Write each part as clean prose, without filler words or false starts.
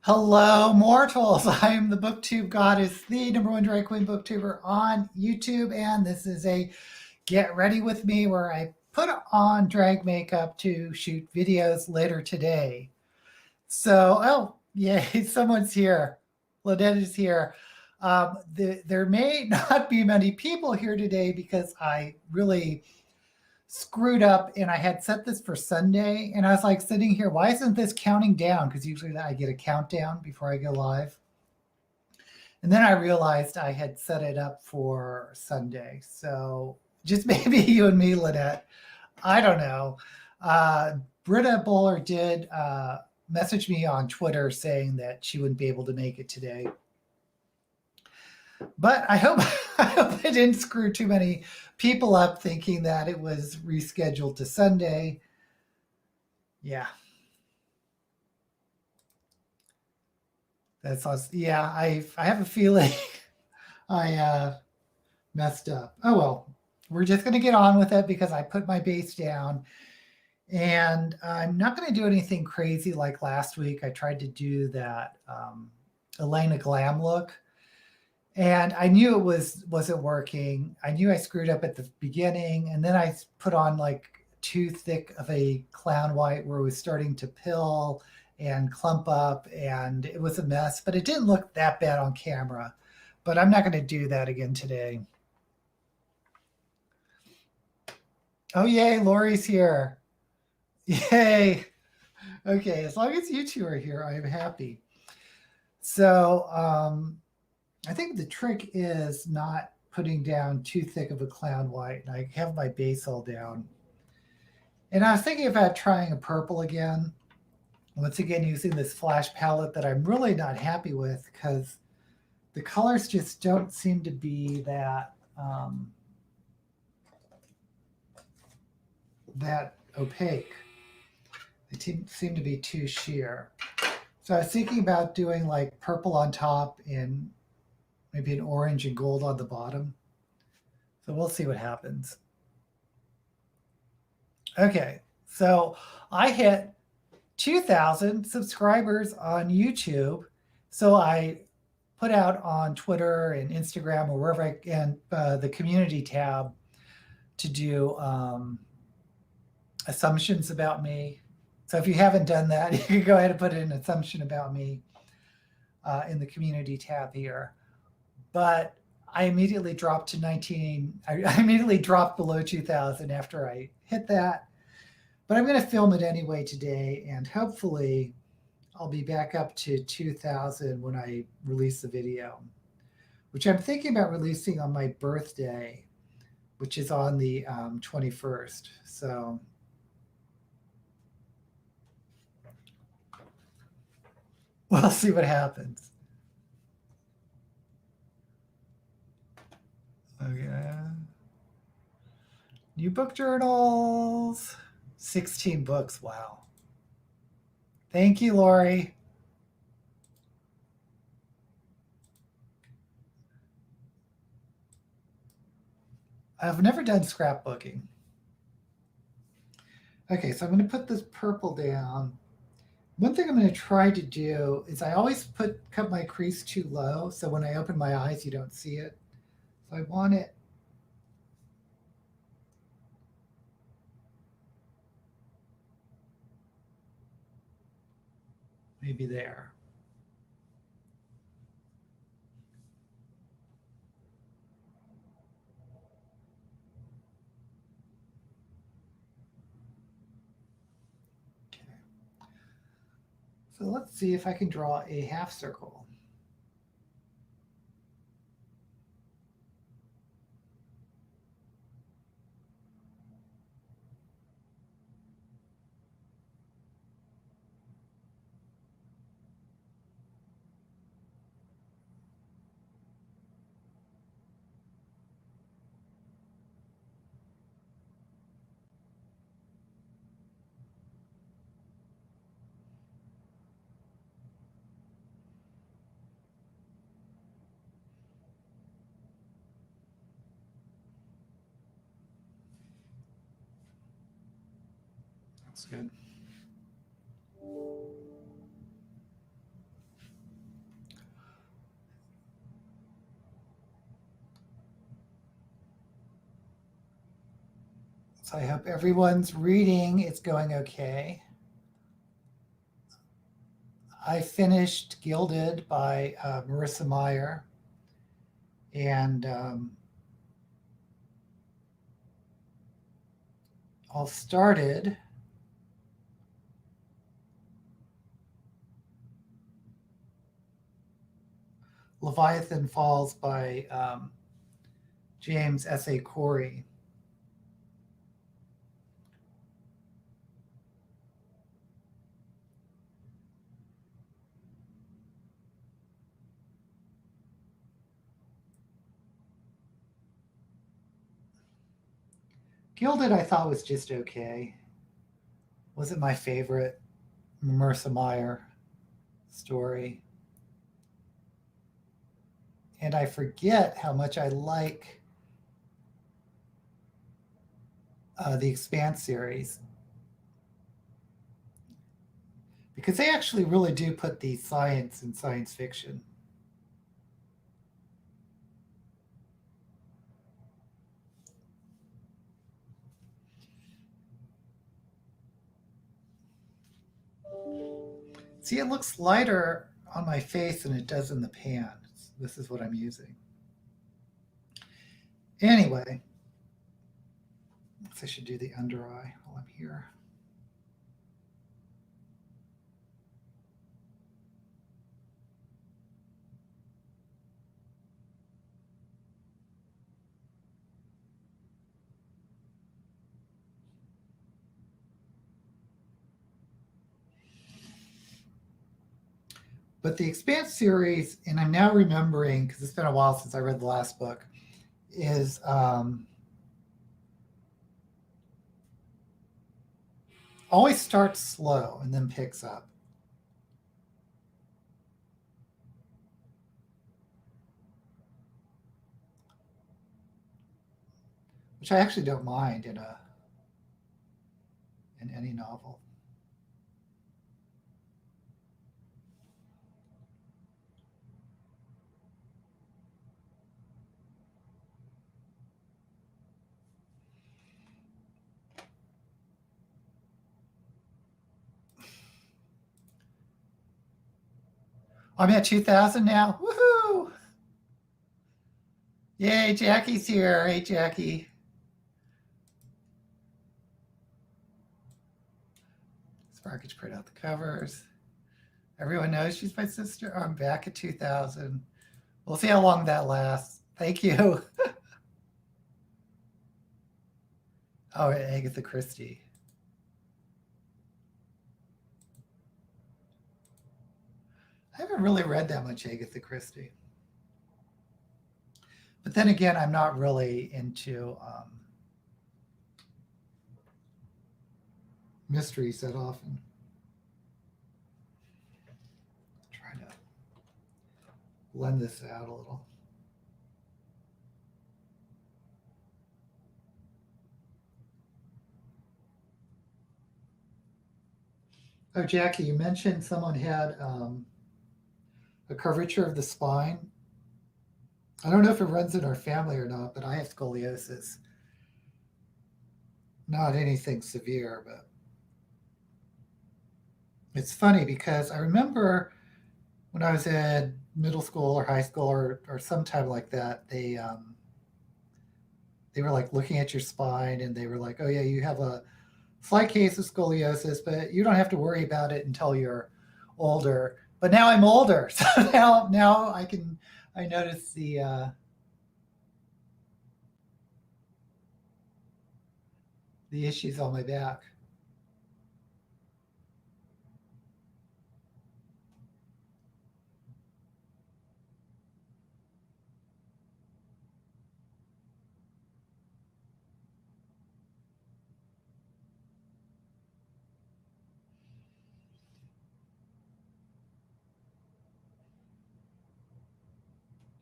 Hello, mortals. I am the Booktube Goddess, the #1 drag queen booktuber on YouTube, and this is a Get Ready With Me where I put on drag makeup to shoot videos later today. So, oh, yay, someone's here. Lynette is here. There may not be many people here today because I really screwed up and I had set this for Sunday and I was like sitting here, why isn't this counting down? Because usually I get a countdown before I go live. And then I realized I had set it up for Sunday. So just maybe you and me, Lynette. I don't know. Britta Bowler did message me on Twitter saying that she wouldn't be able to make it today. But I hope I didn't screw too many people up thinking that it was rescheduled to Sunday. Yeah. That's awesome. Yeah, I have a feeling I messed up. Oh well, we're just gonna get on with it because I put my base down, and I'm not gonna do anything crazy like last week. I tried to do that Elena Glam look, and I knew it wasn't working. I knew I screwed up at the beginning, and then I put on like too thick of a clown white where it was starting to pill and clump up, and it was a mess, but it didn't look that bad on camera. But I'm not going to do that again today. Oh, yay, Lori's here. Yay. Okay, as long as you two are here, I am happy. So I think the trick is not putting down too thick of a clown white. And I have my base all down. And I was thinking about trying a purple again. Once again, using this flash palette that I'm really not happy with because the colors just don't seem to be that that opaque. They seem to be too sheer. So I was thinking about doing like purple on top and maybe an orange and gold on the bottom. So we'll see what happens. Okay, so I hit 2,000 subscribers on YouTube. So I put out on Twitter and Instagram or wherever I can the community tab to do assumptions about me. So if you haven't done that, you can go ahead and put in an assumption about me in the community tab here. But I immediately dropped to 19. I immediately dropped below 2,000 after I hit that. But I'm going to film it anyway today, and hopefully I'll be back up to 2,000 when I release the video, which I'm thinking about releasing on my birthday, which is on the 21st. So we'll see what happens. Okay. New book journals. 16 books. Wow. Thank you, Lori. I've never done scrapbooking. Okay, so I'm going to put this purple down. One thing I'm going to try to do is I always cut my crease too low, so when I open my eyes, you don't see it. So I want it maybe there. Okay. So let's see if I can draw a half circle. That's good. So I hope everyone's reading is going okay. I finished Gilded by Marissa Meyer, and all started Leviathan Falls by James S.A. Corey. Gilded I thought was just okay. Wasn't my favorite Marissa Meyer story. And I forget how much I like the Expanse series, because they actually really do put the science in science fiction. See, it looks lighter on my face than it does in the pan. This is what I'm using. Anyway, I should do the under eye while I'm here. But the Expanse series, and I'm now remembering, because it's been a while since I read the last book, is always starts slow and then picks up. Which I actually don't mind in any novel. I'm at 2,000 now. Woohoo! Yay, Jackie's here. Hey, Jackie. Sparky print out the covers. Everyone knows she's my sister. I'm back at 2,000. We'll see how long that lasts. Thank you. Oh, Agatha Christie. I haven't really read that much Agatha Christie. But then again, I'm not really into mysteries that often. Try to blend this out a little. Oh, Jackie, you mentioned someone had a curvature of the spine. I don't know if it runs in our family or not, but I have scoliosis. Not anything severe, but it's funny because I remember when I was in middle school or high school or sometime like that, they were like looking at your spine and they were like, oh yeah, you have a slight case of scoliosis, but you don't have to worry about it until you're older. But now I'm older, so now I notice the issues on my back.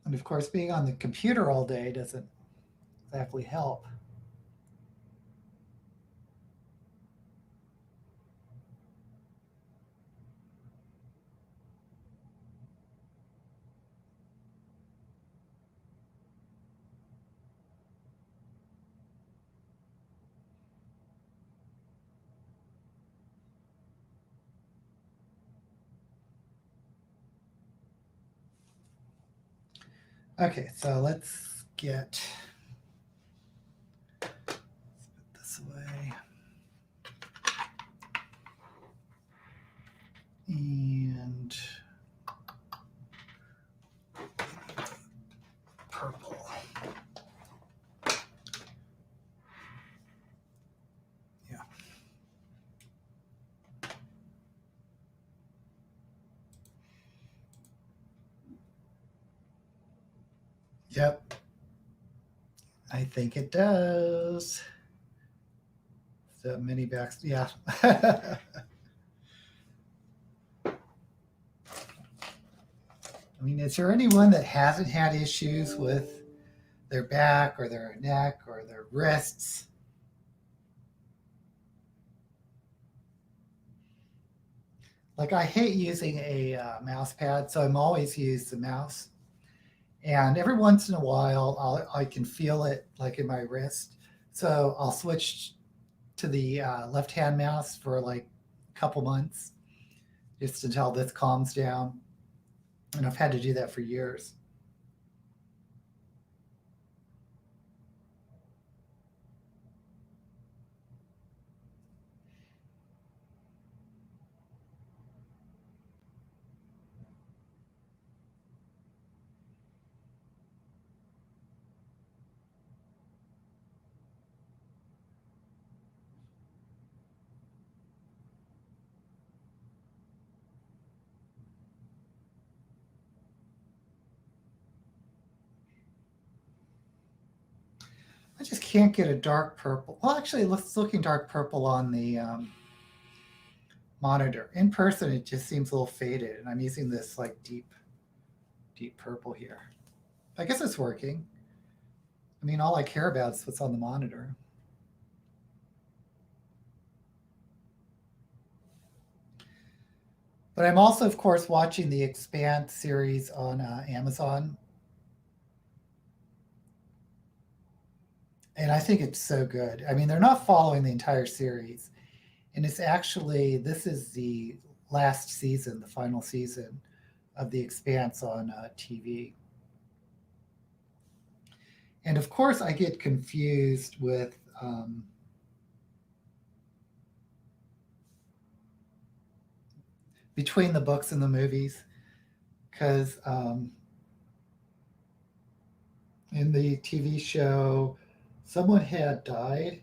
And of course, being on the computer all day doesn't exactly help. Okay, so let's get this away. And purple. Yeah. Yep. I think it does. The mini backs, yeah. I mean, is there anyone that hasn't had issues with their back or their neck or their wrists? Like, I hate using a mouse pad, so I'm always use the mouse. And every once in a while, I can feel it like in my wrist. So I'll switch to the left-hand mouse for like a couple months just until this calms down. And I've had to do that for years. I just can't get a dark purple. Well, actually, it's looking dark purple on the monitor. In person, it just seems a little faded, and I'm using this like deep purple here. I guess it's working. I mean, all I care about is what's on the monitor. But I'm also, of course, watching the Expanse series on Amazon. And I think it's so good. I mean, they're not following the entire series. And it's actually, this is the last season, the final season of The Expanse on TV. And of course, I get confused with between the books and the movies, because in the TV show, someone had died.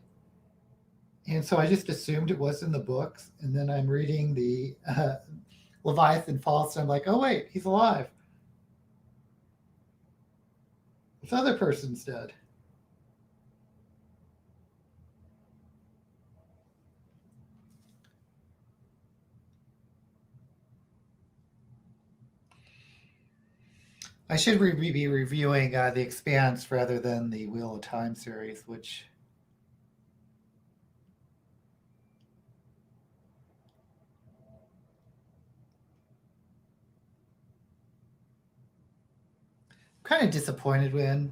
And so I just assumed it was in the books. And then I'm reading the Leviathan Falls, and I'm like, oh, wait, he's alive. This other person's dead. I should be reviewing The Expanse rather than the Wheel of Time series, which I'm kind of disappointed in.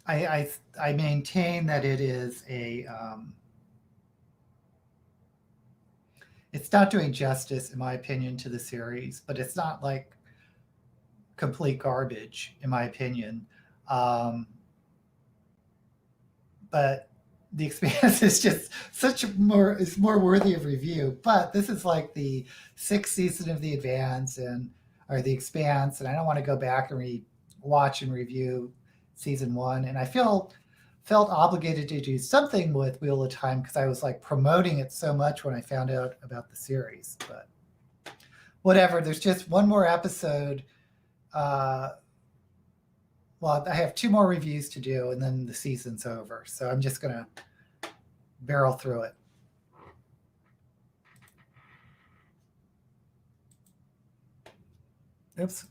I maintain that it is a it's not doing justice, in my opinion, to the series, but it's not like complete garbage, in my opinion. But The Expanse is just is more worthy of review. But this is like the sixth season of The Advance or The Expanse, and I don't want to go back and watch and review season one. And I felt obligated to do something with Wheel of Time because I was like promoting it so much when I found out about the series. But whatever, there's just one more episode. Well, I have two more reviews to do, and then the season's over. So I'm just going to barrel through it. Oops.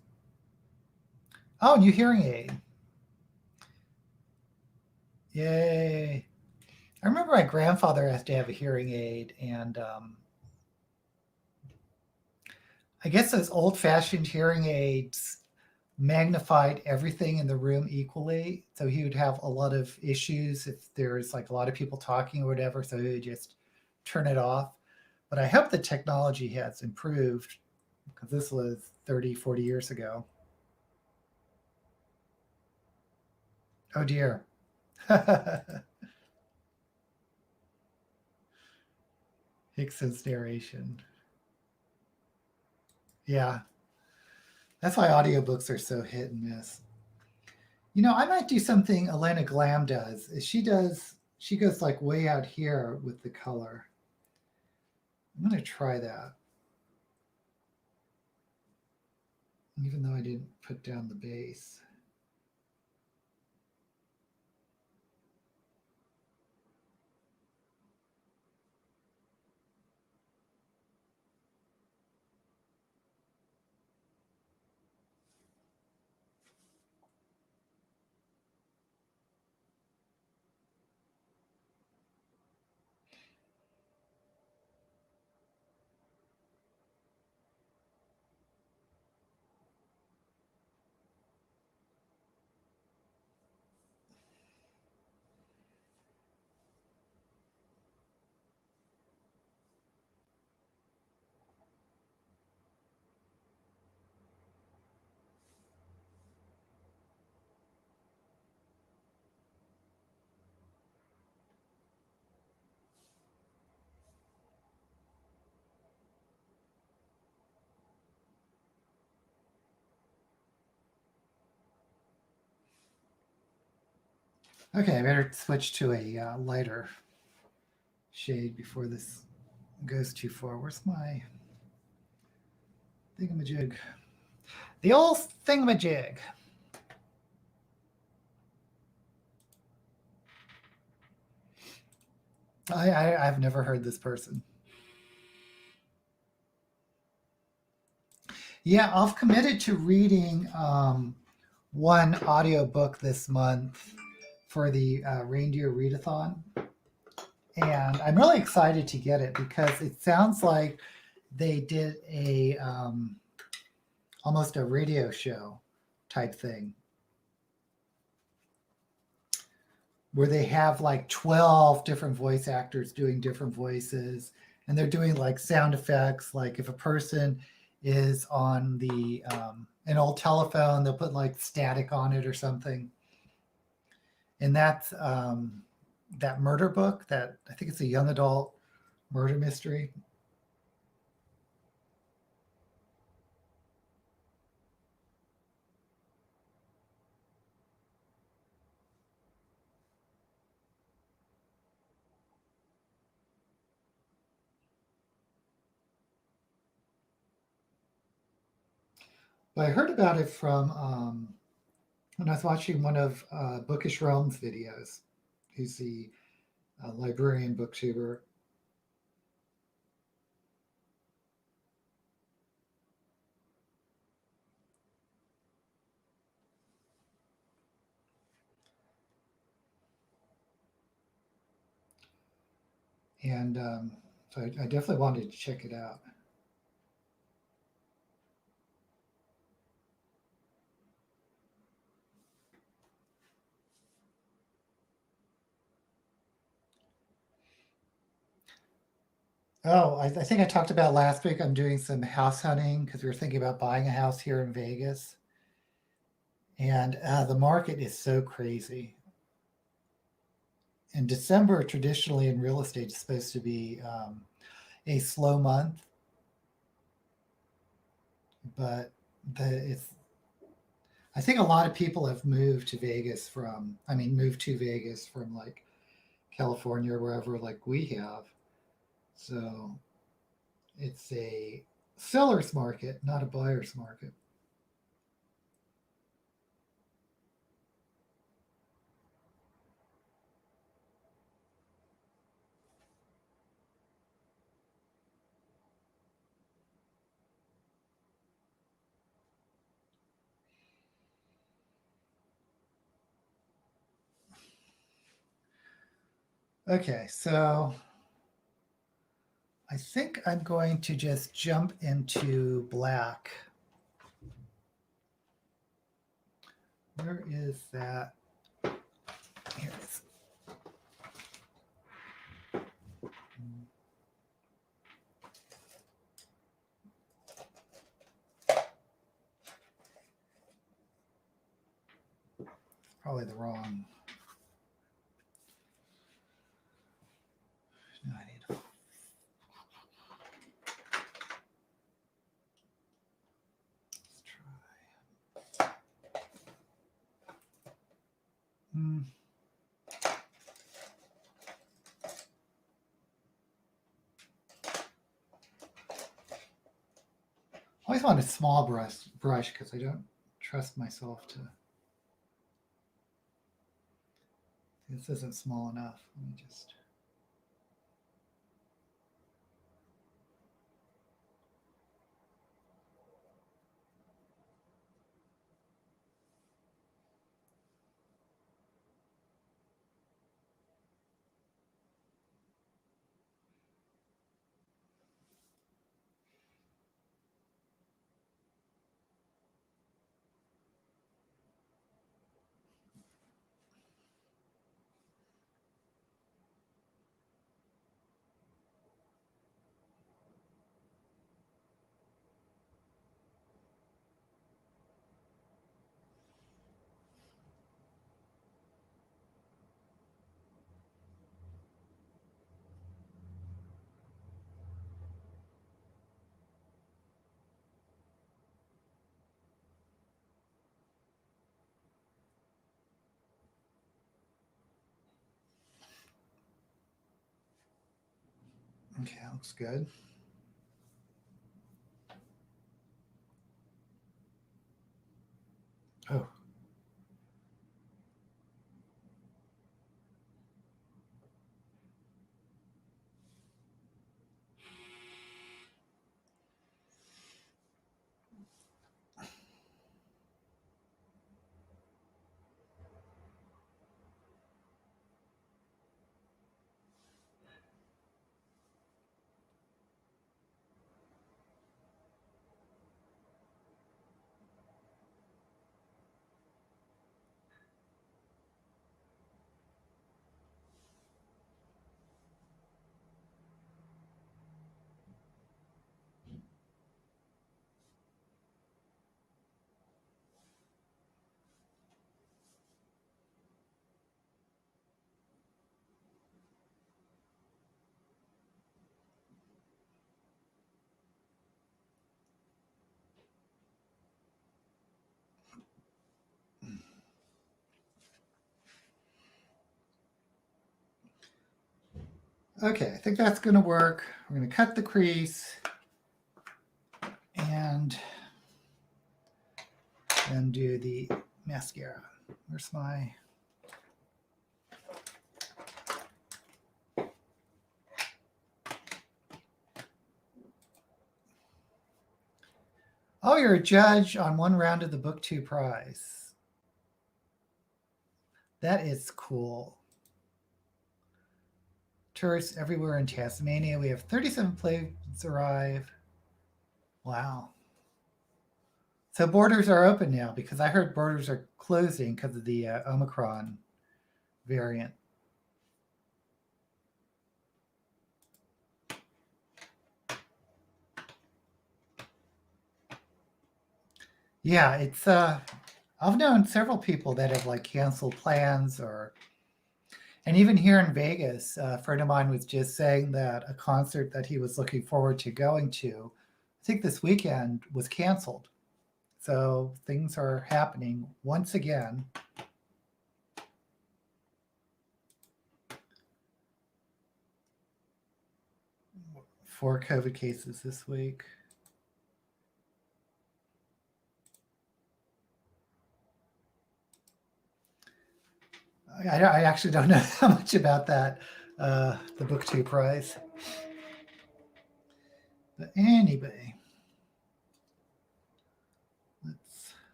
Oh, new hearing aid. Yay. I remember my grandfather had to have a hearing aid, and I guess those old-fashioned hearing aids magnified everything in the room equally. So he would have a lot of issues if there's like a lot of people talking or whatever. So he would just turn it off. But I hope the technology has improved because this was 30, 40 years ago. Oh dear. Hickson's narration. Yeah. That's why audiobooks are so hit and miss. You know, I might do something Elena Glam does. She goes like way out here with the color. I'm going to try that. Even though I didn't put down the base. Okay, I better switch to a lighter shade before this goes too far. Where's my thingamajig? The old thingamajig. I've never heard this person. Yeah, I've committed to reading one audiobook this month for the Reindeer Readathon. And I'm really excited to get it because it sounds like they did a almost a radio show type thing where they have like 12 different voice actors doing different voices, and they're doing like sound effects. Like if a person is on the an old telephone, they'll put like static on it or something. And that's that murder book that I think it's a young adult murder mystery. But I heard about it from when I was watching one of Bookish Realms videos. He's the librarian booktuber. And so I definitely wanted to check it out. Oh, I think I talked about last week. I'm doing some house hunting because we were thinking about buying a house here in Vegas. And the market is so crazy. And December, traditionally in real estate, is supposed to be a slow month. But I think a lot of people have moved to Vegas moved to Vegas from like California or wherever, like we have. So it's a seller's market, not a buyer's market. Okay, so I think I'm going to just jump into black. Where is that? Here it is. Probably the wrong. No, I need to. Let's try. I always want a small brush because I don't trust myself to. This isn't small enough. Let me just. Okay, that looks good. Oh. Okay, I think that's going to work. We're going to cut the crease and then do the mascara. Where's my... Oh, you're a judge on one round of the Booktube prize. That is cool. Tourists everywhere in Tasmania. We have 37 planes arrive. Wow. So borders are open now because I heard borders are closing because of the Omicron variant. Yeah, it's I've known several people that have like canceled plans and even here in Vegas, a friend of mine was just saying that a concert that he was looking forward to going to, I think this weekend, was canceled. So things are happening once again. 4 COVID cases this week. I actually don't know how much about that, the Booktube prize. But anyway,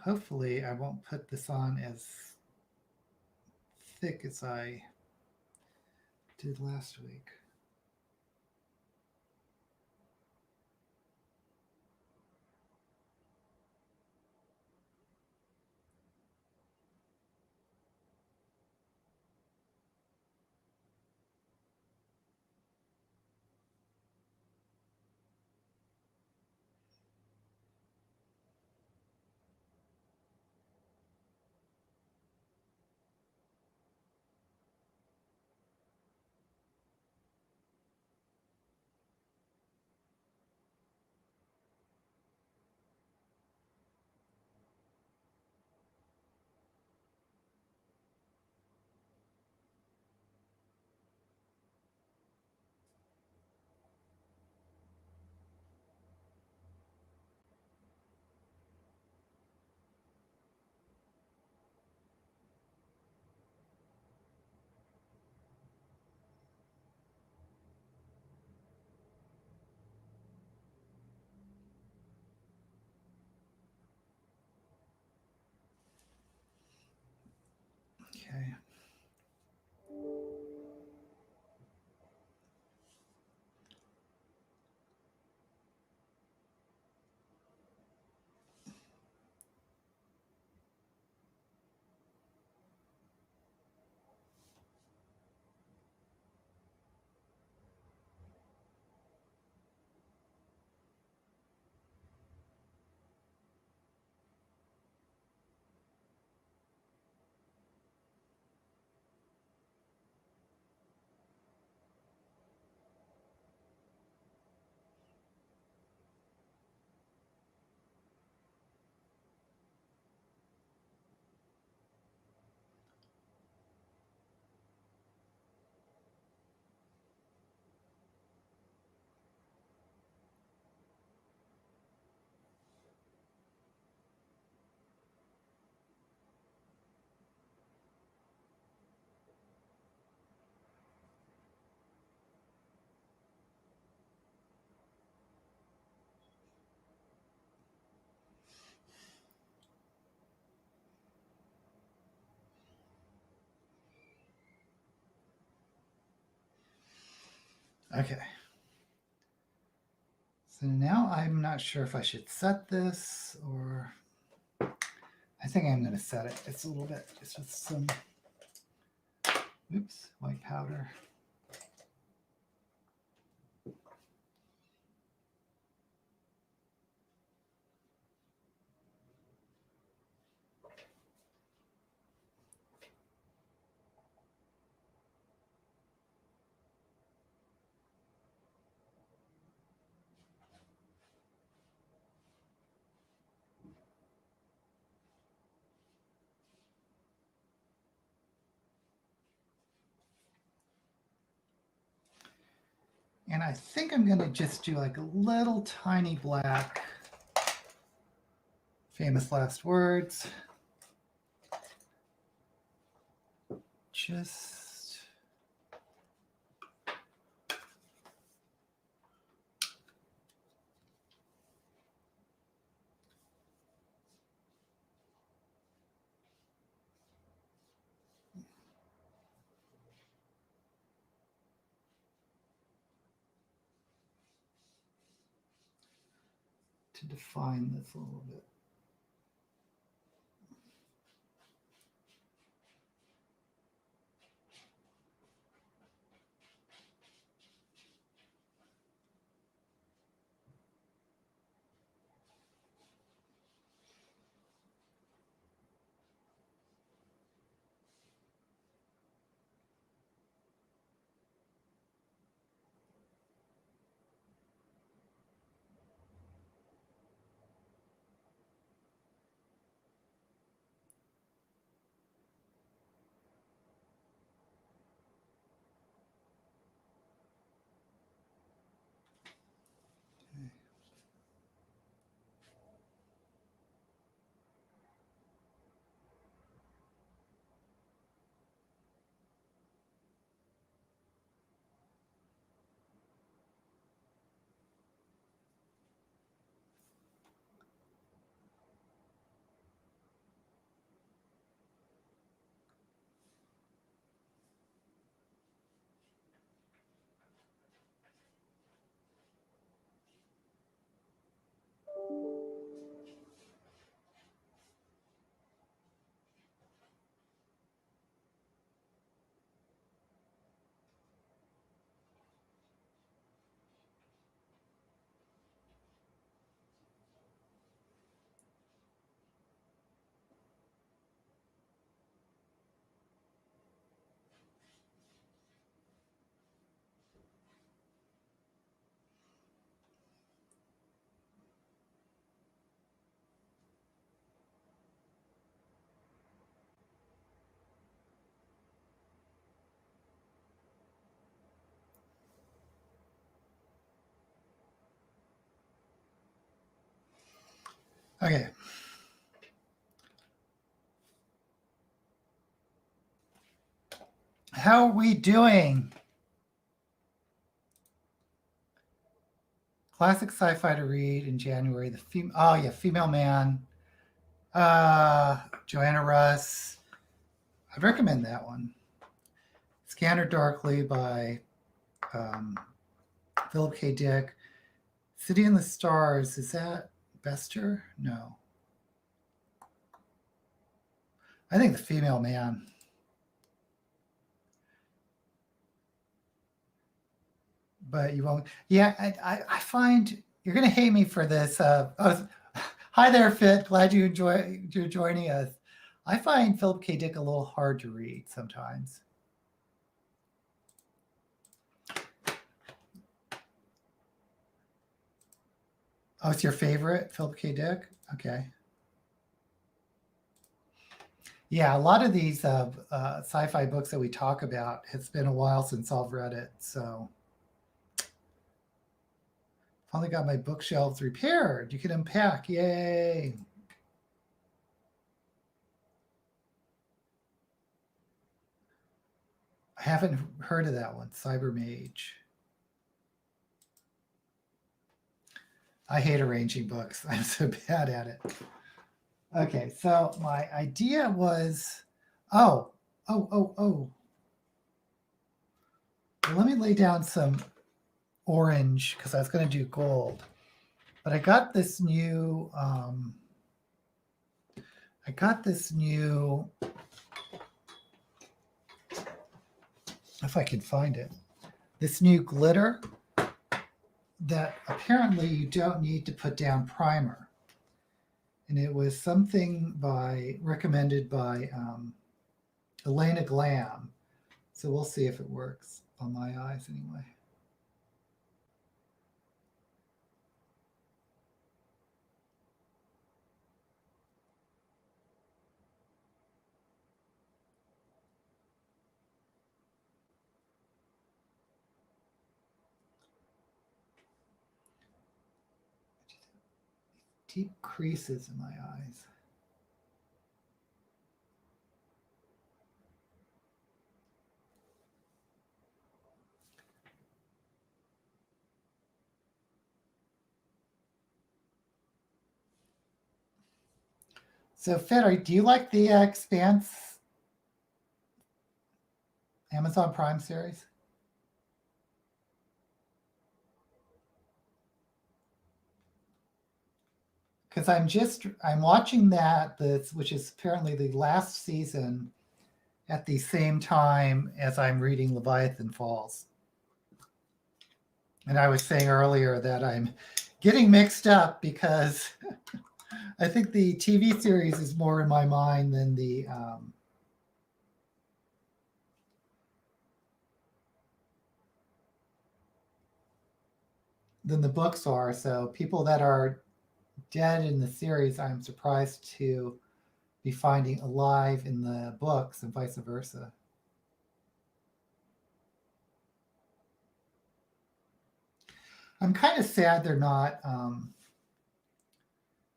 hopefully I won't put this on as thick as I did last week. Okay. So now I'm not sure if I should set this or I think I'm going to set it. It's a little bit just with some, oops, white powder. And I think I'm going to just do like a little tiny black famous last words. Just to define this a little bit. Okay. How are we doing? Classic sci-fi to read in January. Female Man. Joanna Russ. I'd recommend that one. Scanner Darkly by Philip K. Dick. City in the Stars. Is that Bester? No. I think The Female Man. But you won't. Yeah, I find you're going to hate me for this. Hi there, Fit. Glad you're joining us. I find Philip K. Dick a little hard to read sometimes. Oh, it's your favorite, Philip K. Dick? Okay. Yeah, a lot of these sci-fi books that we talk about, it's been a while since I've read it, so. Finally got my bookshelves repaired. You can unpack, yay. I haven't heard of that one, Cyber Mage. I hate arranging books. I'm so bad at it. Okay, so my idea was, well, let me lay down some orange because I was going to do gold. But I got this new, if I can find it, this new glitter that apparently you don't need to put down primer. And it was something recommended by Elena Glam. So we'll see if it works on my eyes anyway. Deep creases in my eyes. So, Fedor, do you like the Expanse Amazon Prime series? Because I'm watching that, which is apparently the last season, at the same time as I'm reading Leviathan Falls. And I was saying earlier that I'm getting mixed up because I think the TV series is more in my mind than the books are. So people that are dead in the series, I'm surprised to be finding alive in the books and vice versa. I'm kind of sad they're not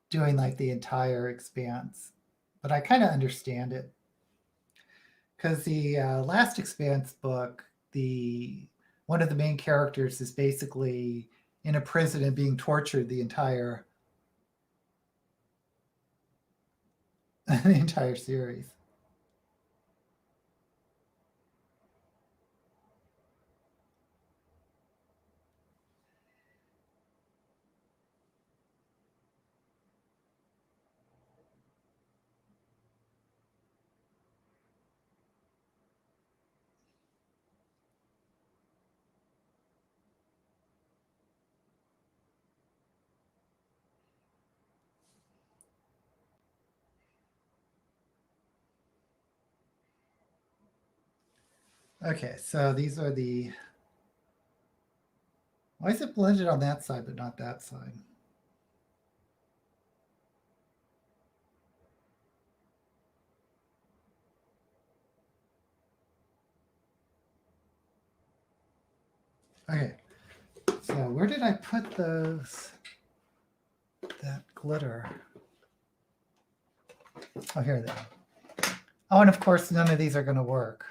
doing like the entire Expanse, but I kind of understand it. Because the last Expanse book, one of the main characters is basically in a prison and being tortured the entire series. Okay, so these are the... Why is it blended on that side but not that side? Okay, so where did I put that glitter? Oh, here they are. Oh, and of course, none of these are going to work.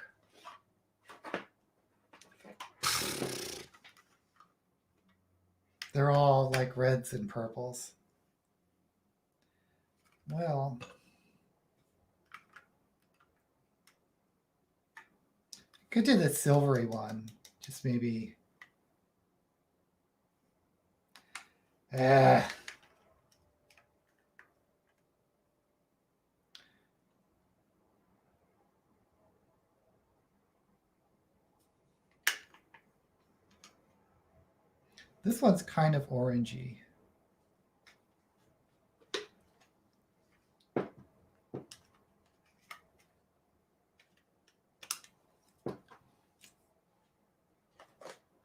They're all like reds and purples. Well, could do the silvery one. Just maybe. This one's kind of orangey.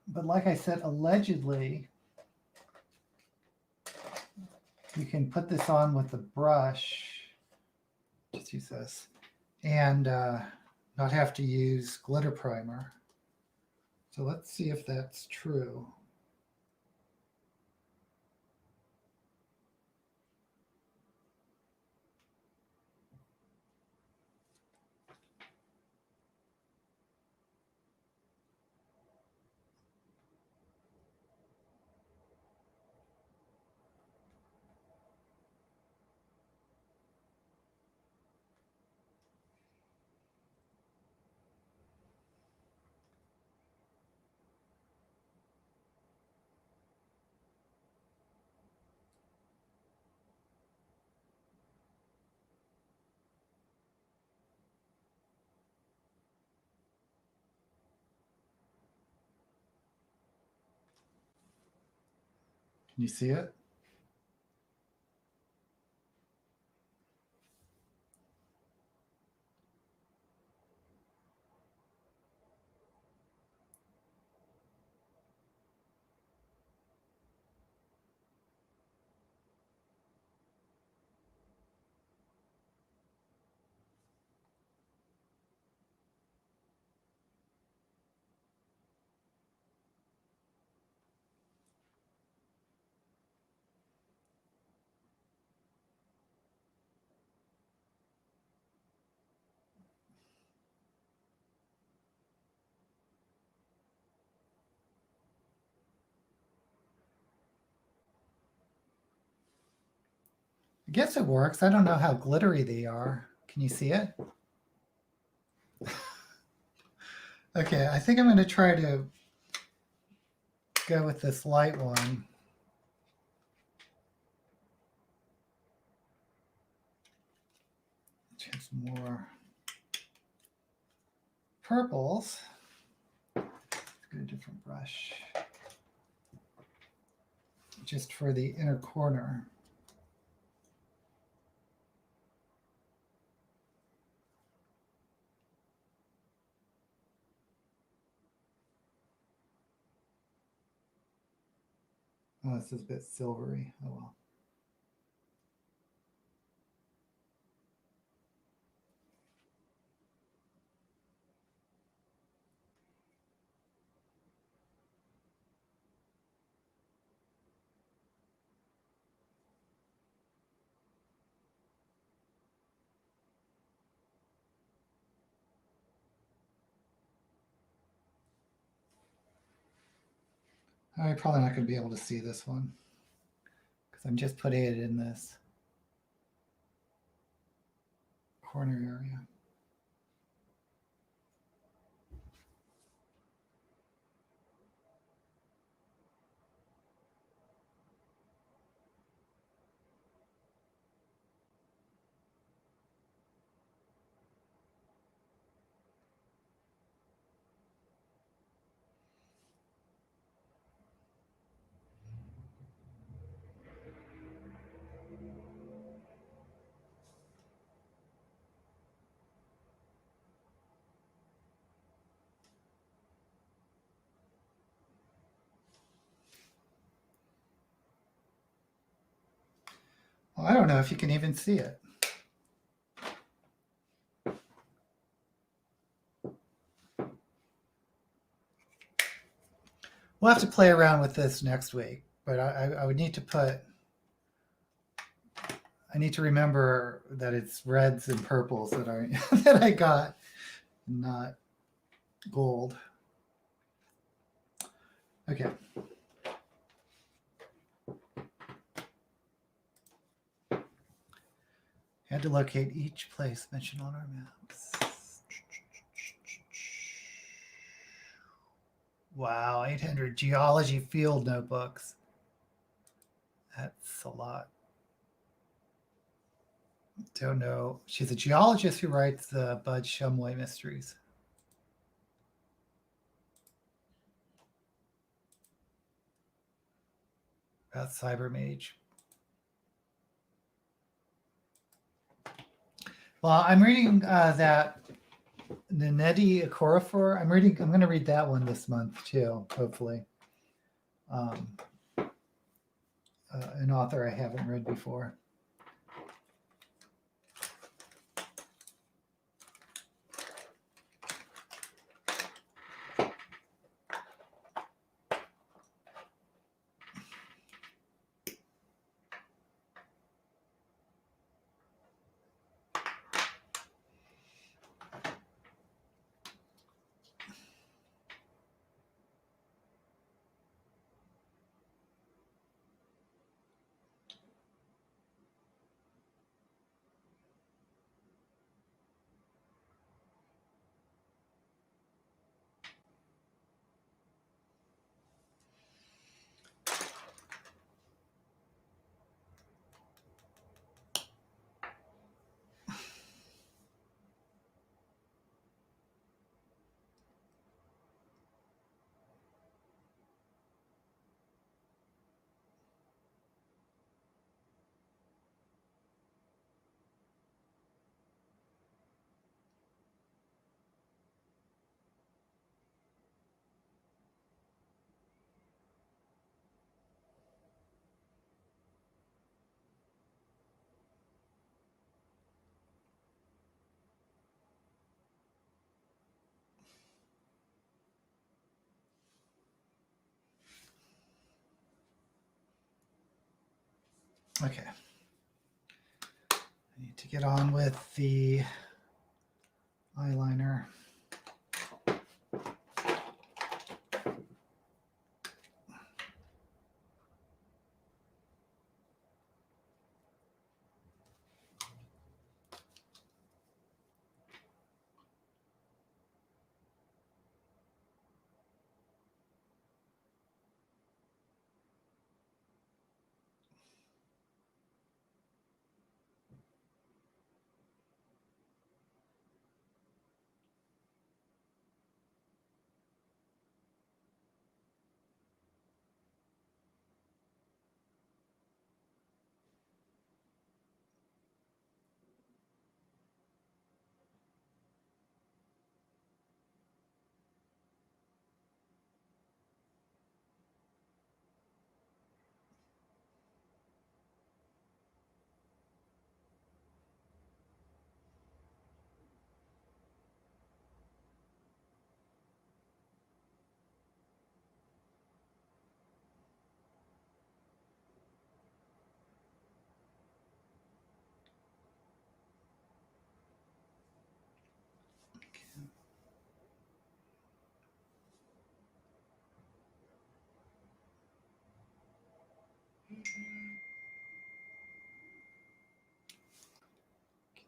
But like I said, allegedly, you can put this on with a brush, just use this, and not have to use glitter primer. So let's see if that's true. Can you see it? I guess it works. I don't know how glittery they are. Can you see it? Okay, I think I'm going to try to go with this light one. Which has more purples. Let's get a different brush. Just for the inner corner. Oh, this is a bit silvery. Oh well. I'm probably not going to be able to see this one because I'm just putting it in this corner area. Well, I don't know if you can even see it. We'll have to play around with this next week, but I would need to put, I need to remember that it's reds and purples that are that I got, not gold. Okay. Had to locate each place mentioned on our maps. Wow, 800 geology field notebooks. That's a lot. Don't know. She's a geologist who writes the Bud Shumway mysteries. About Cyber Mage. Well, I'm reading that Nnedi Okorafor. I'm going to read that one this month too, hopefully. An author I haven't read before. Okay. I need to get on with the eyeliner.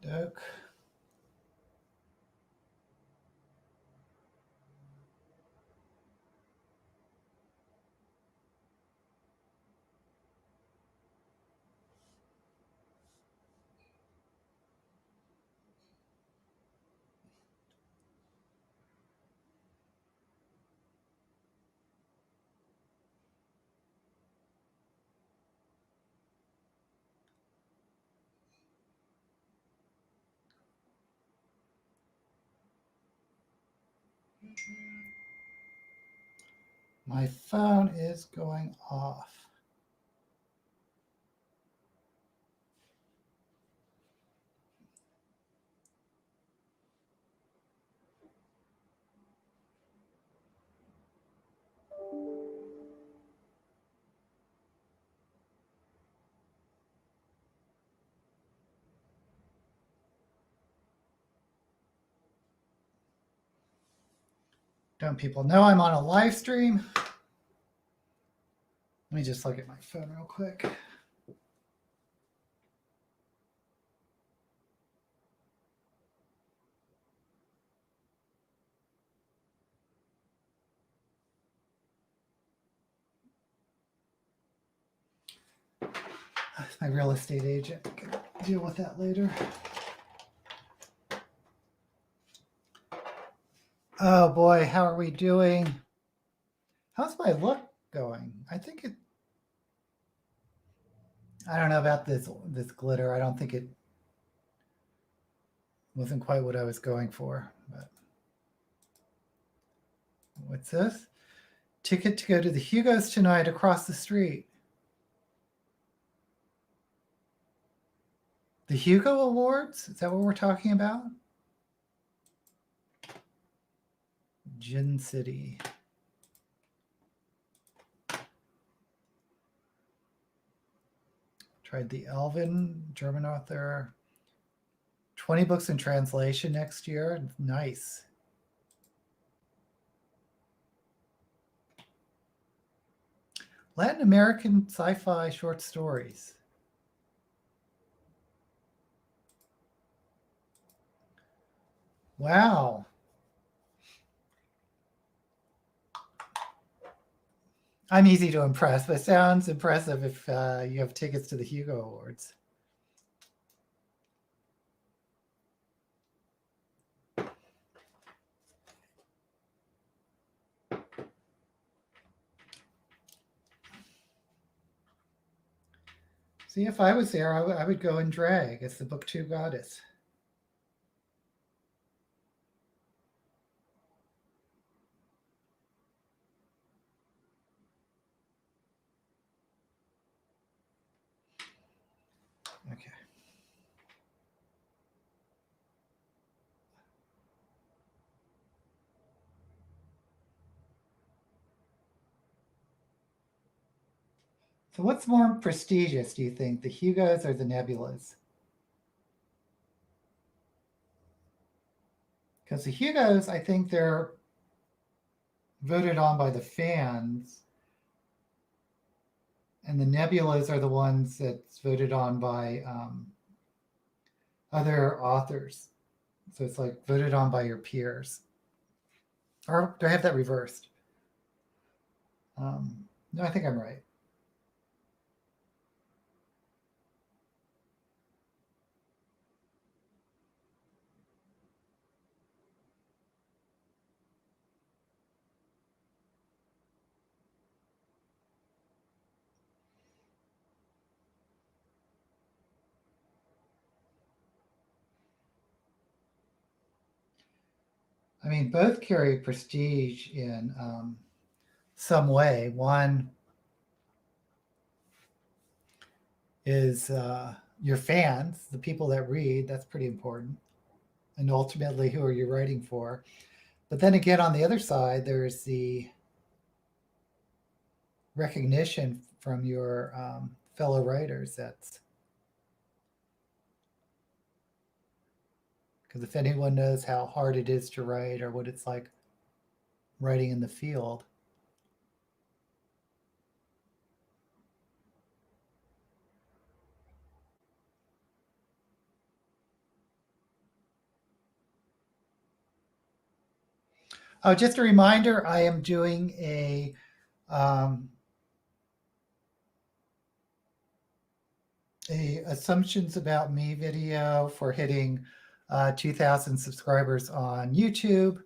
Okey-doke. My phone is going off. Don't people know I'm on a live stream? Let me just look at my phone real quick. My real estate agent can deal with that later. Oh boy, how are we doing? How's my look going? I think it. I don't know about this glitter. I don't think it wasn't quite what I was going for. But what's this? Ticket to go to the Hugos tonight across the street. The Hugo Awards? Is that what we're talking about? Gin City. Tried the Elvin, German author. 20 books in translation next year. Nice. Latin American sci-fi short stories. Wow. I'm easy to impress, but sounds impressive if you have tickets to the Hugo Awards. See, if I was there, I would go in drag as the Booktube Goddess. Okay. So what's more prestigious, do you think, the Hugos or the Nebulas? Because the Hugos, I think they're voted on by the fans, and the Nebulas are the ones that's voted on by other authors. So it's like voted on by your peers. Or do I have that reversed? No, I think I'm right. I mean, both carry prestige in some way. One is your fans, the people that read. That's pretty important. And ultimately, who are you writing for? But then again, on the other side, there's the recognition from your fellow writers. That's because if anyone knows how hard it is to write or what it's like writing in the field, oh, just a reminder, I am doing um, a assumptions about me video for hitting 2,000 subscribers on YouTube.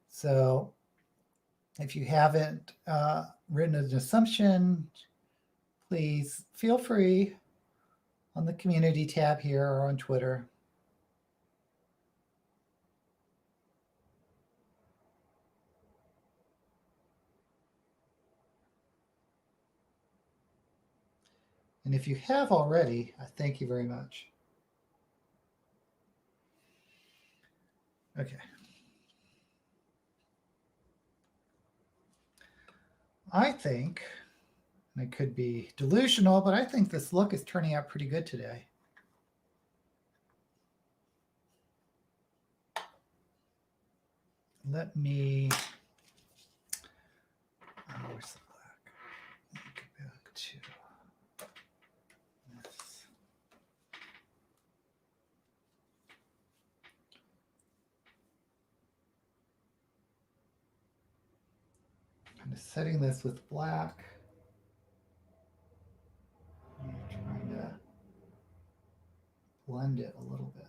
So if you haven't written an assumption, please feel free on the community tab here or on Twitter. And if you have already, I thank you very much. Okay. I think, and it could be delusional, but I think this look is turning out pretty good today. Let me, where's the black? Let me go back to this. Kind of setting this with black. I'm trying to blend it a little bit.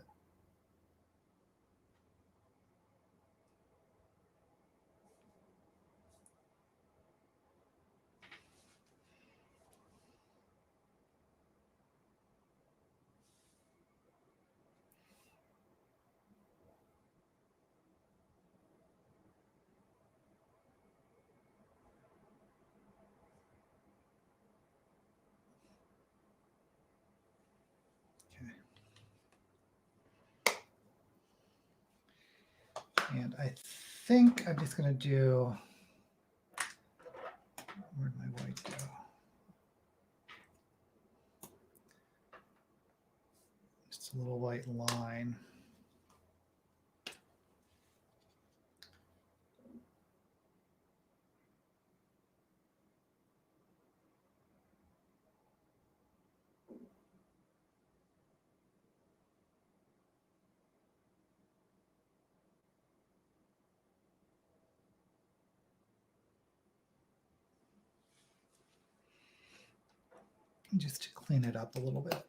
And I think I'm just going to do, where'd my white go? Just a little white line. Just to clean it up a little bit.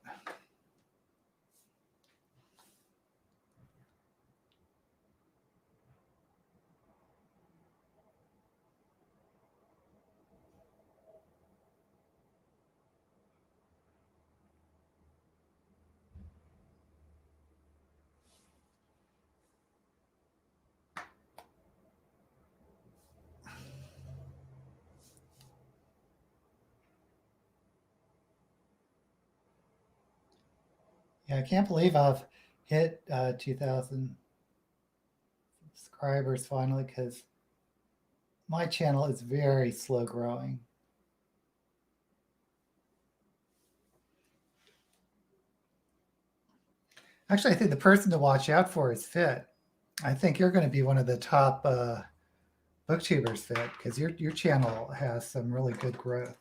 Yeah, I can't believe I've hit 2,000 subscribers finally, because my channel is very slow growing. Actually, I think the person to watch out for is Fit. I think you're going to be one of the top booktubers, Fit, because your channel has some really good growth.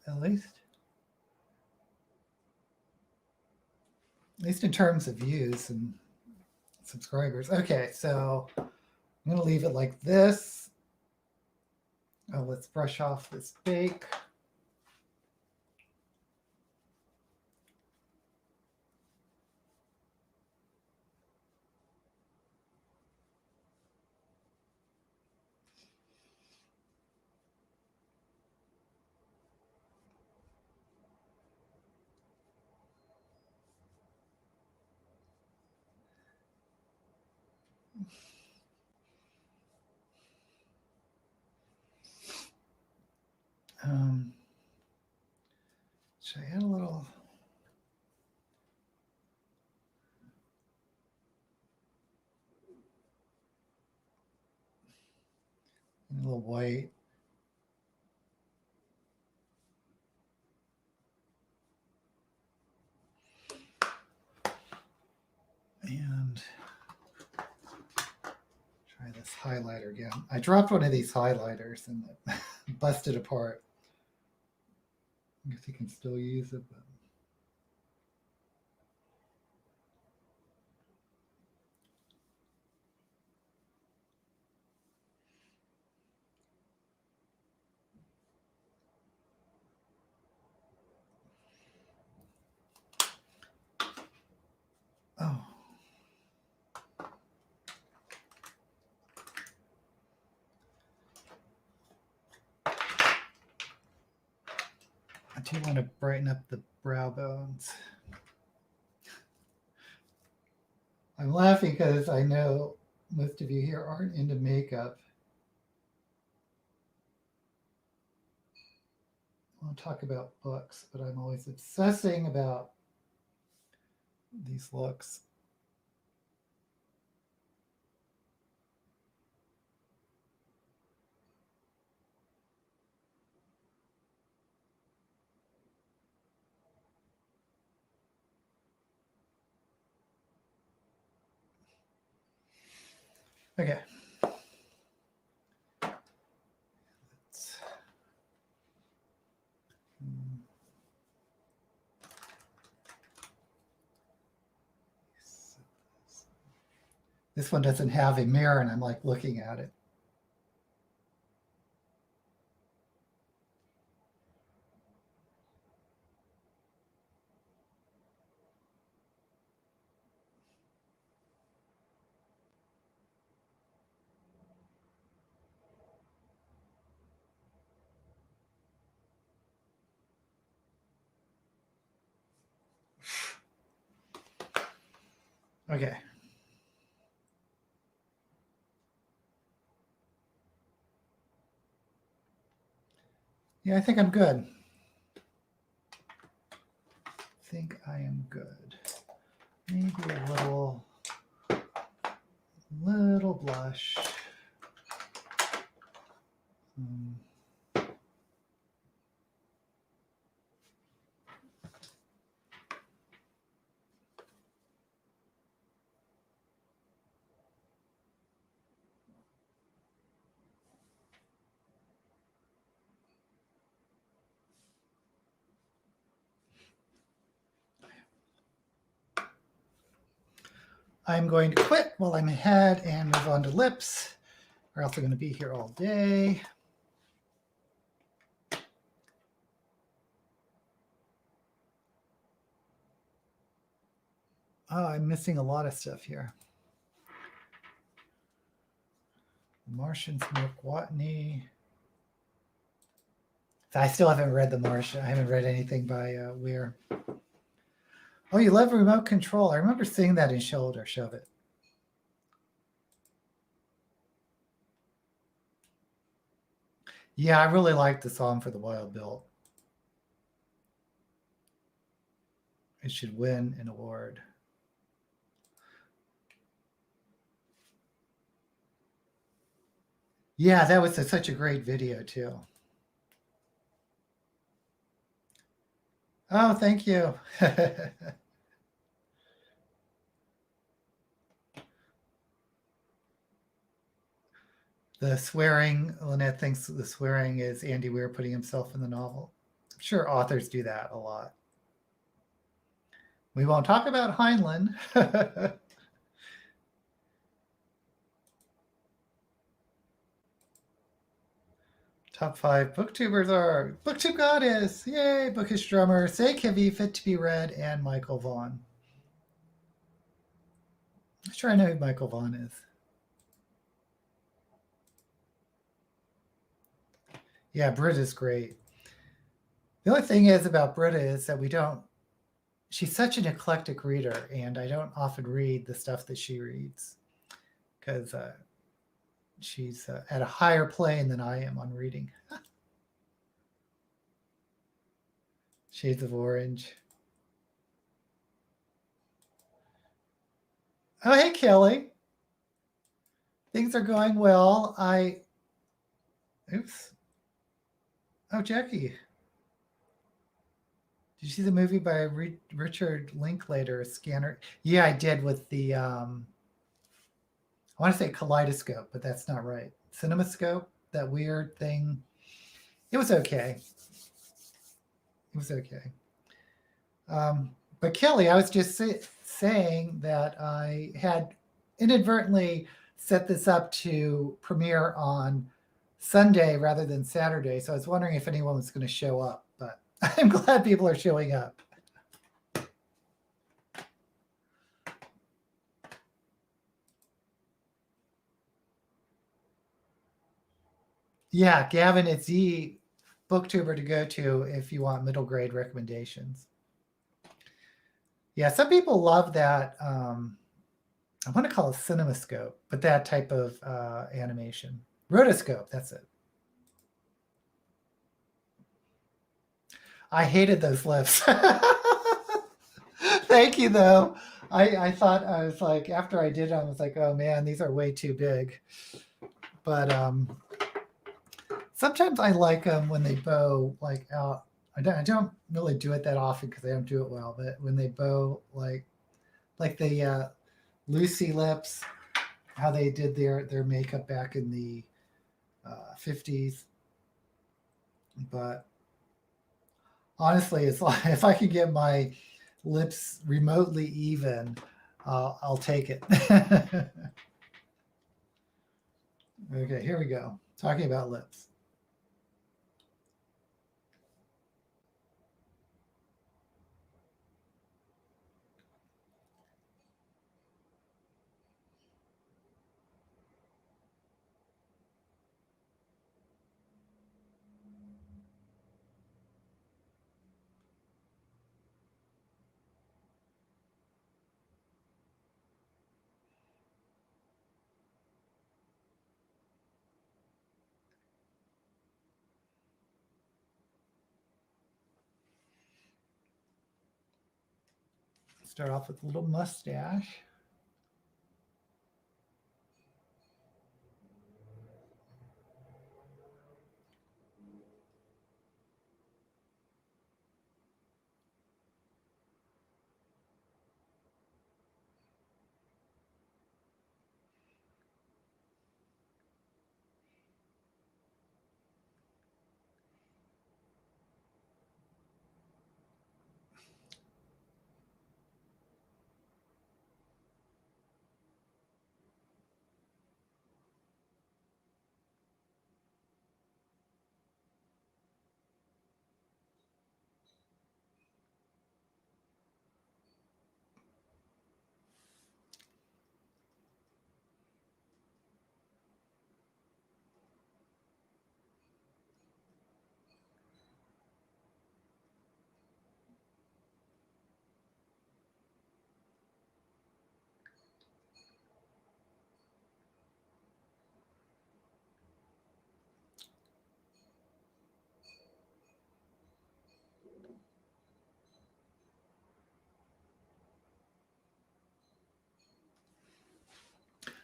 At least in terms of views and subscribers. Okay, so I'm going to leave it like this. Oh, let's brush off this bake. Should I add a little? A little white. And try this highlighter again. I dropped one of these highlighters and it busted apart. I guess you can still use it, but oh. I do want to brighten up the brow bones. I'm laughing because I know most of you here aren't into makeup. I want to talk about books, but I'm always obsessing about these looks. Okay. This one doesn't have a mirror and I'm like looking at it. Okay. Yeah, I think I'm good. I think I am good. Maybe a little blush. I'm going to quit while I'm ahead and move on to lips. We're also going to be here all day. Oh, I'm missing a lot of stuff here. Martians, Milk Watney. I still haven't read The Martian. I haven't read anything by Weir. Oh, you love remote control. I remember seeing that in Shoulder Shove It. Yeah, I really like the song for the Wild Bill. It should win an award. Yeah, that was such a great video too. Oh, thank you. The swearing, Lynette thinks the swearing is Andy Weir putting himself in the novel. I'm sure authors do that a lot. We won't talk about Heinlein. Top 5 booktubers are Booktube Goddess, yay, Bookish Drummer, Say Kivy, Fit to Be Read, and Michael Vaughn. I'm sure I know who Michael Vaughn is. Yeah, Britta's great. The only thing is about Britta is that she's such an eclectic reader, and I don't often read the stuff that she reads because she's at a higher plane than I am on reading. Shades of Orange. Oh, hey, Kelly. Things are going well. Oops. Oh, Jackie. Did you see the movie by Richard Linklater, Scanner? Yeah, I did with the, I want to say kaleidoscope, but that's not right. CinemaScope, that weird thing. It was okay. It was okay. But Kelly, I was just saying that I had inadvertently set this up to premiere on Sunday rather than Saturday. So I was wondering if anyone was going to show up, but I'm glad people are showing up. Yeah, Gavin, it's the booktuber to go to if you want middle grade recommendations. Yeah, some people love that. I want to call it CinemaScope, but that type of animation. Rotoscope, that's it. I hated those lips. Thank you, though. I thought I was like, after I did it, I was like, oh man, these are way too big. But sometimes I like them when they bow like out. I don't really do it that often because I don't do it well. But when they bow like the Lucy lips, how they did their makeup back in the 50s. But honestly, it's like if I could get my lips remotely even, I'll take it. Okay, here we go. Talking about lips. Start off with a little mustache.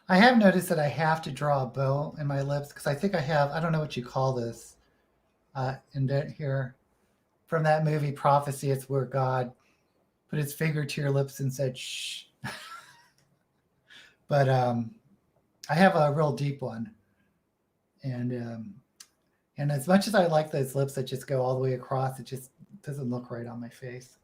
I have noticed that I have to draw a bow in my lips because I think I have, I don't know what you call this indent here. from that movie Prophecy. It's where God put his finger to your lips and said, shh. But I have a real deep one. And as much as I like those lips that just go all the way across, it just doesn't look right on my face.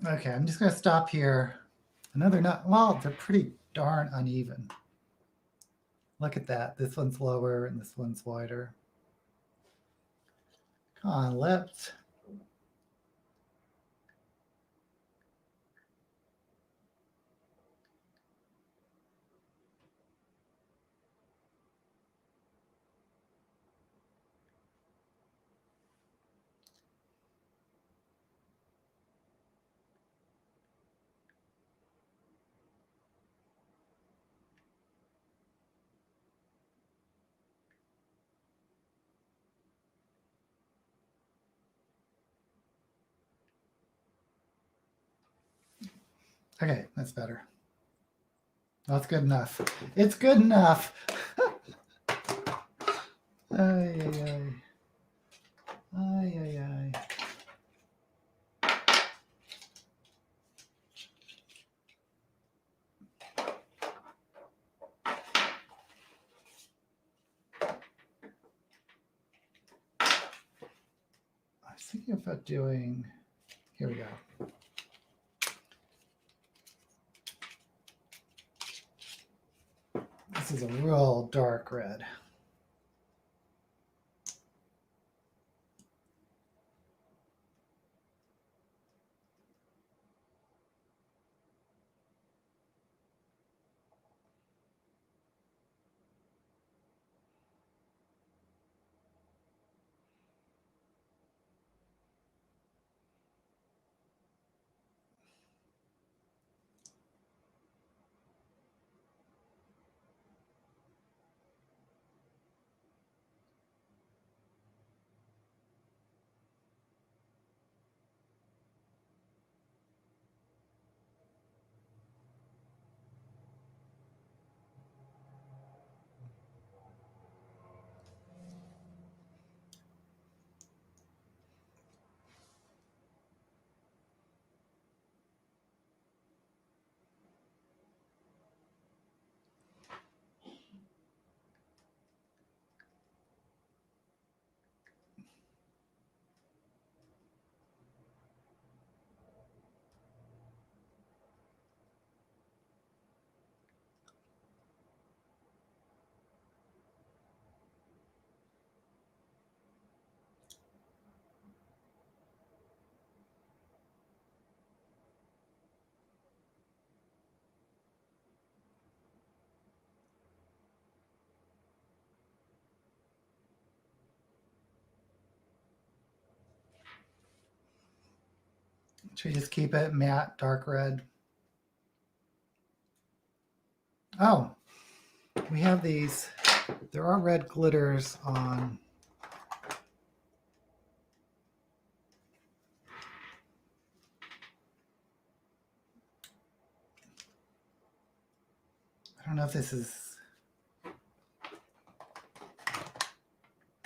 Okay, I'm just going to stop here. Another nut. Well, they're pretty darn uneven. Look at that. This one's lower and this one's wider. Come on, lips. Okay, that's better. That's good enough. It's good enough. Ay, ay, ay. Ay, ay, ay. I was thinking about doing, here we go. This is a real dark red. Should we just keep it matte, dark red? Oh, we have these. There are red glitters on. I don't know if this is. I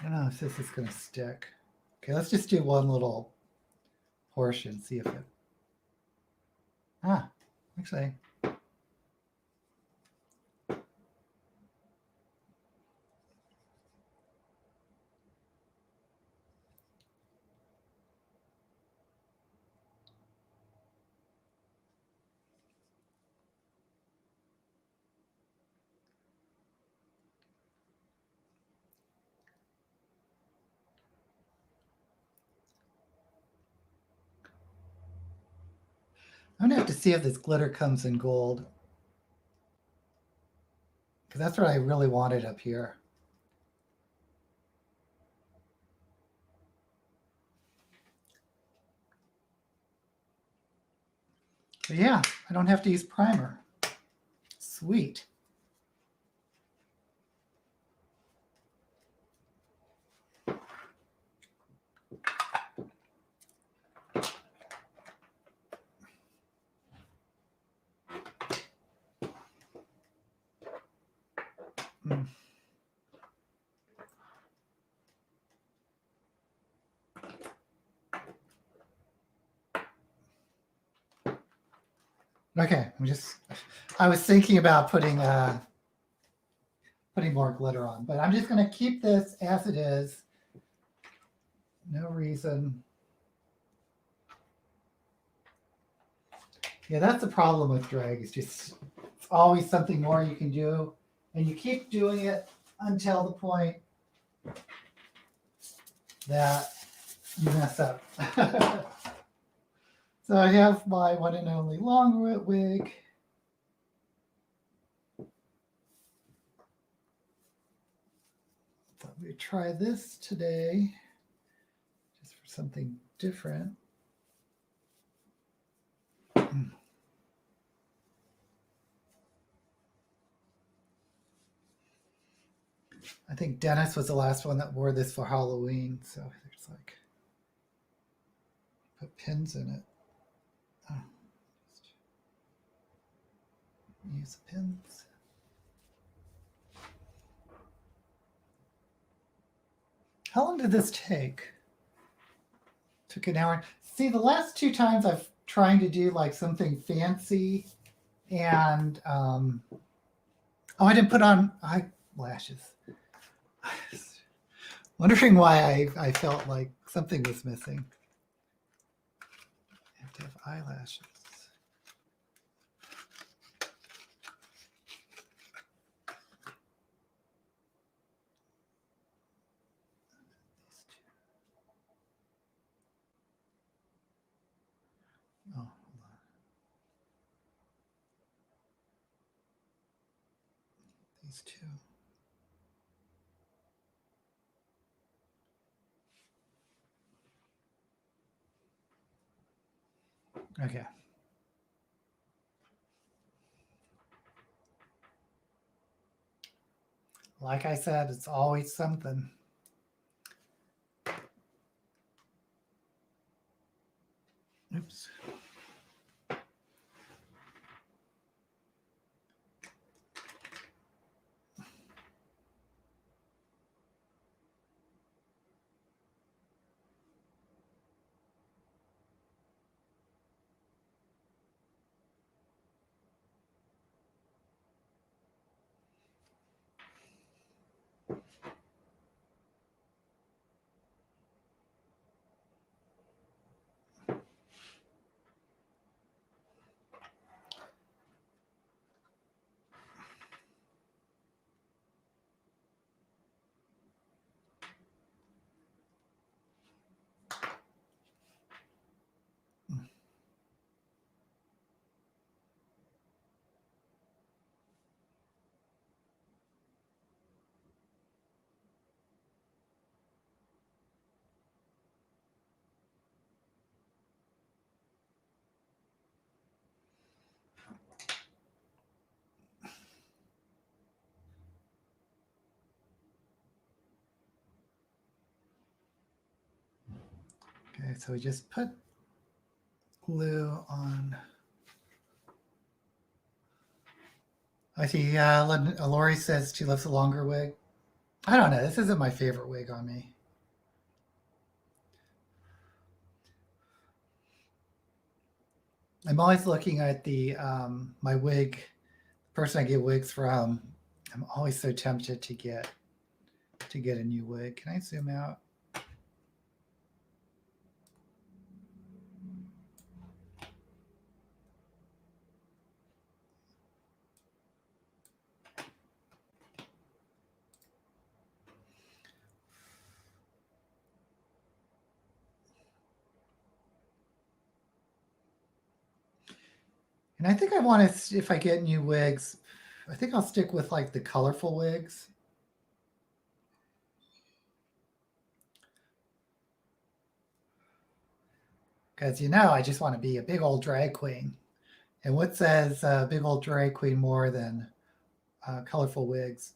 don't know if this is going to stick. Okay, let's just do one little portion, see if it. Actually. I'm gonna have to see if this glitter comes in gold, because that's what I really wanted up here. But yeah, I don't have to use primer. Sweet. Mm. Okay, I was thinking about putting more glitter on, but I'm just going to keep this as it is. No reason. Yeah, that's the problem with drag. It's always something more you can do, and you keep doing it until the point that you mess up. So I have my one and only long wig. Thought we'd try this today, just for something different. I think Dennis was the last one that wore this for Halloween, so there's like put pins in it. Oh, just use the pins. How long did this take? Took an hour. See, the last two times I've trying to do like something fancy, and oh, I didn't put on eyelashes. Wondering why I felt like something was missing. I have to have eyelashes. Oh, hold on. These two. Okay. Like I said, it's always something. Oops. Okay, so we just put glue on. I see Lori says she loves a longer wig. I don't know. This isn't my favorite wig on me. I'm always looking at the my wig, the person I get wigs from. I'm always so tempted to get a new wig. Can I zoom out? And I think I want to, if I get new wigs, I think I'll stick with like the colorful wigs. Because, I just want to be a big old drag queen. And what says big old drag queen more than colorful wigs?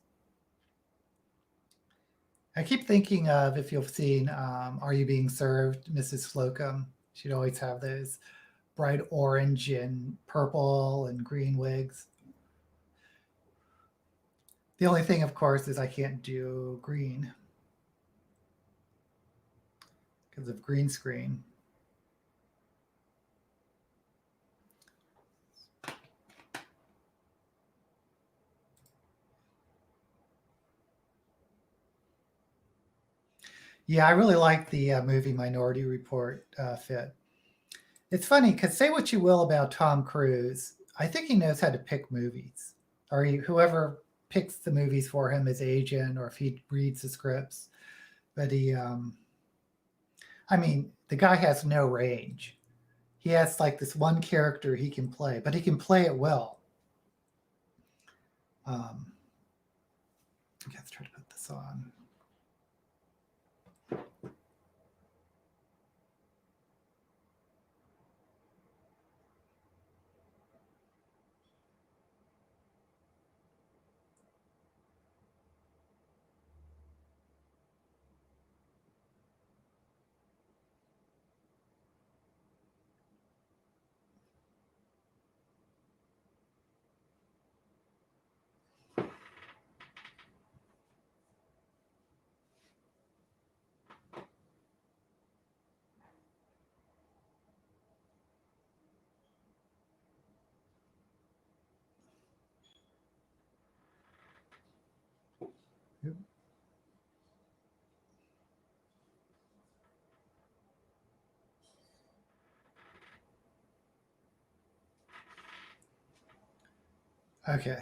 I keep thinking of, if you've seen Are You Being Served, Mrs. Slocum. She'd always have those bright orange and purple and green wigs. The only thing, of course, is I can't do green because of green screen. Yeah, I really like the movie Minority Report fit. It's funny because say what you will about Tom Cruise, I think he knows how to pick movies, or whoever picks the movies for him, his agent, or if he reads the scripts. But the guy has no range. He has like this one character he can play, but he can play it well. Okay, let's try to put this on. Okay.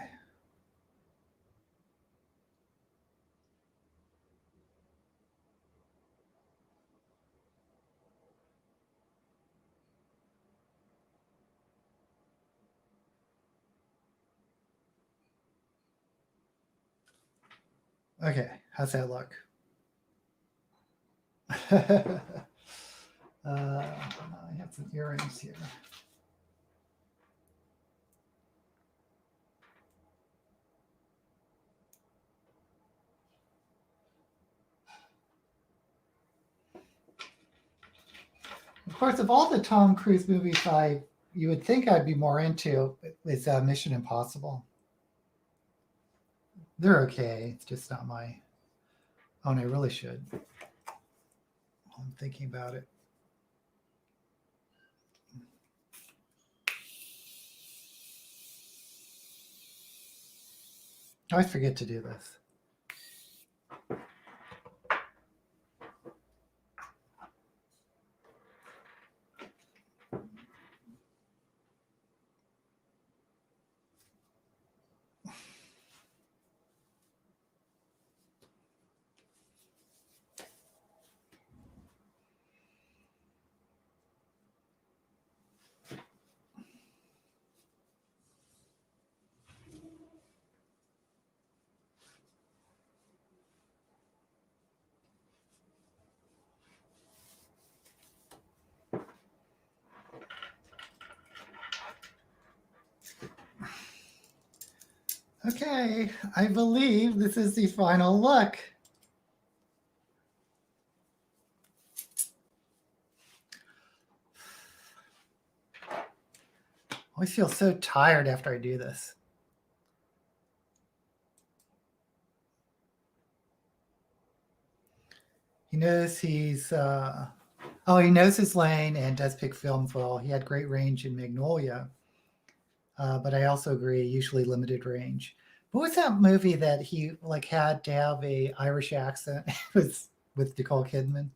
Okay, how's that look? I have some earrings here. Of course, of all the Tom Cruise movies you would think I'd be more into is Mission Impossible. They're okay. It's just not my. Oh, and I really should. I'm thinking about it. I always forget to do this. Okay, I believe this is the final look. I always feel so tired after I do this. He knows he knows his lane and does pick films well. He had great range in Magnolia. But I also agree, usually limited range. What was that movie that he had to have a Irish accent? It was with Nicole Kidman.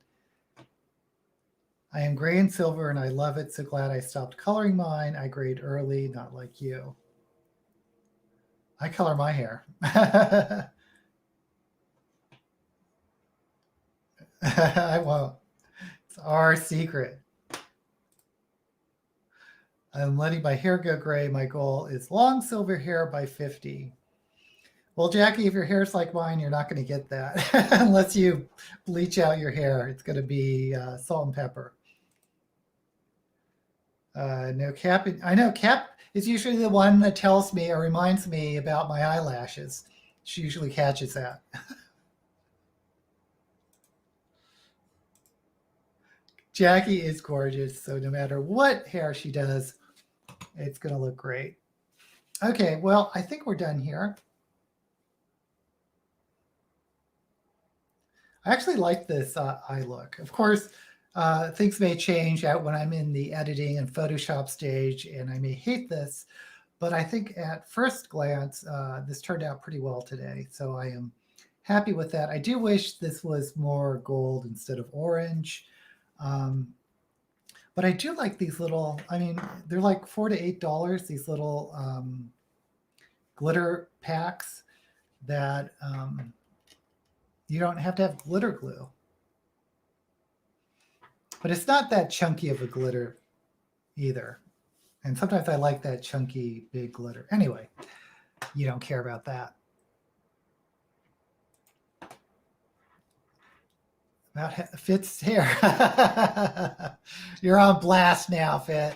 I am gray and silver and I love it. So glad I stopped coloring mine. I grayed early, not like you. I color my hair. I won't. It's our secret. I'm letting my hair go gray. My goal is long silver hair by 50. Well, Jackie, if your hair's like mine, you're not going to get that unless you bleach out your hair. It's going to be salt and pepper. No, Cap. I know Cap is usually the one that tells me or reminds me about my eyelashes. She usually catches that. Jackie is gorgeous, so no matter what hair she does, it's going to look great. Okay, well, I think we're done here. I actually like this eye look. Of course, things may change out when I'm in the editing and Photoshop stage, and I may hate this, but I think at first glance, this turned out pretty well today. So I am happy with that. I do wish this was more gold instead of orange. But I do like these little, I mean, they're like $4 to $8, these little glitter packs that you don't have to have glitter glue. But it's not that chunky of a glitter either. And sometimes I like that chunky, big glitter. Anyway, you don't care about that. About Fit's hair. You're on blast now, Fit.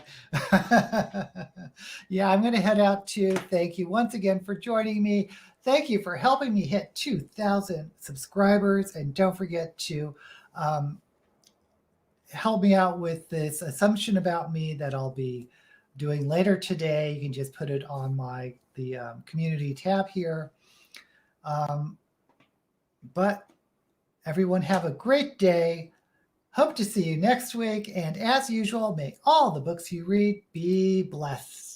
Yeah, I'm going to head out too. Thank you once again for joining me. Thank you for helping me hit 2,000 subscribers. And don't forget to help me out with this assumption about me that I'll be doing later today. You can just put it on the community tab here. But everyone have a great day. Hope to see you next week. And as usual, may all the books you read be blessed.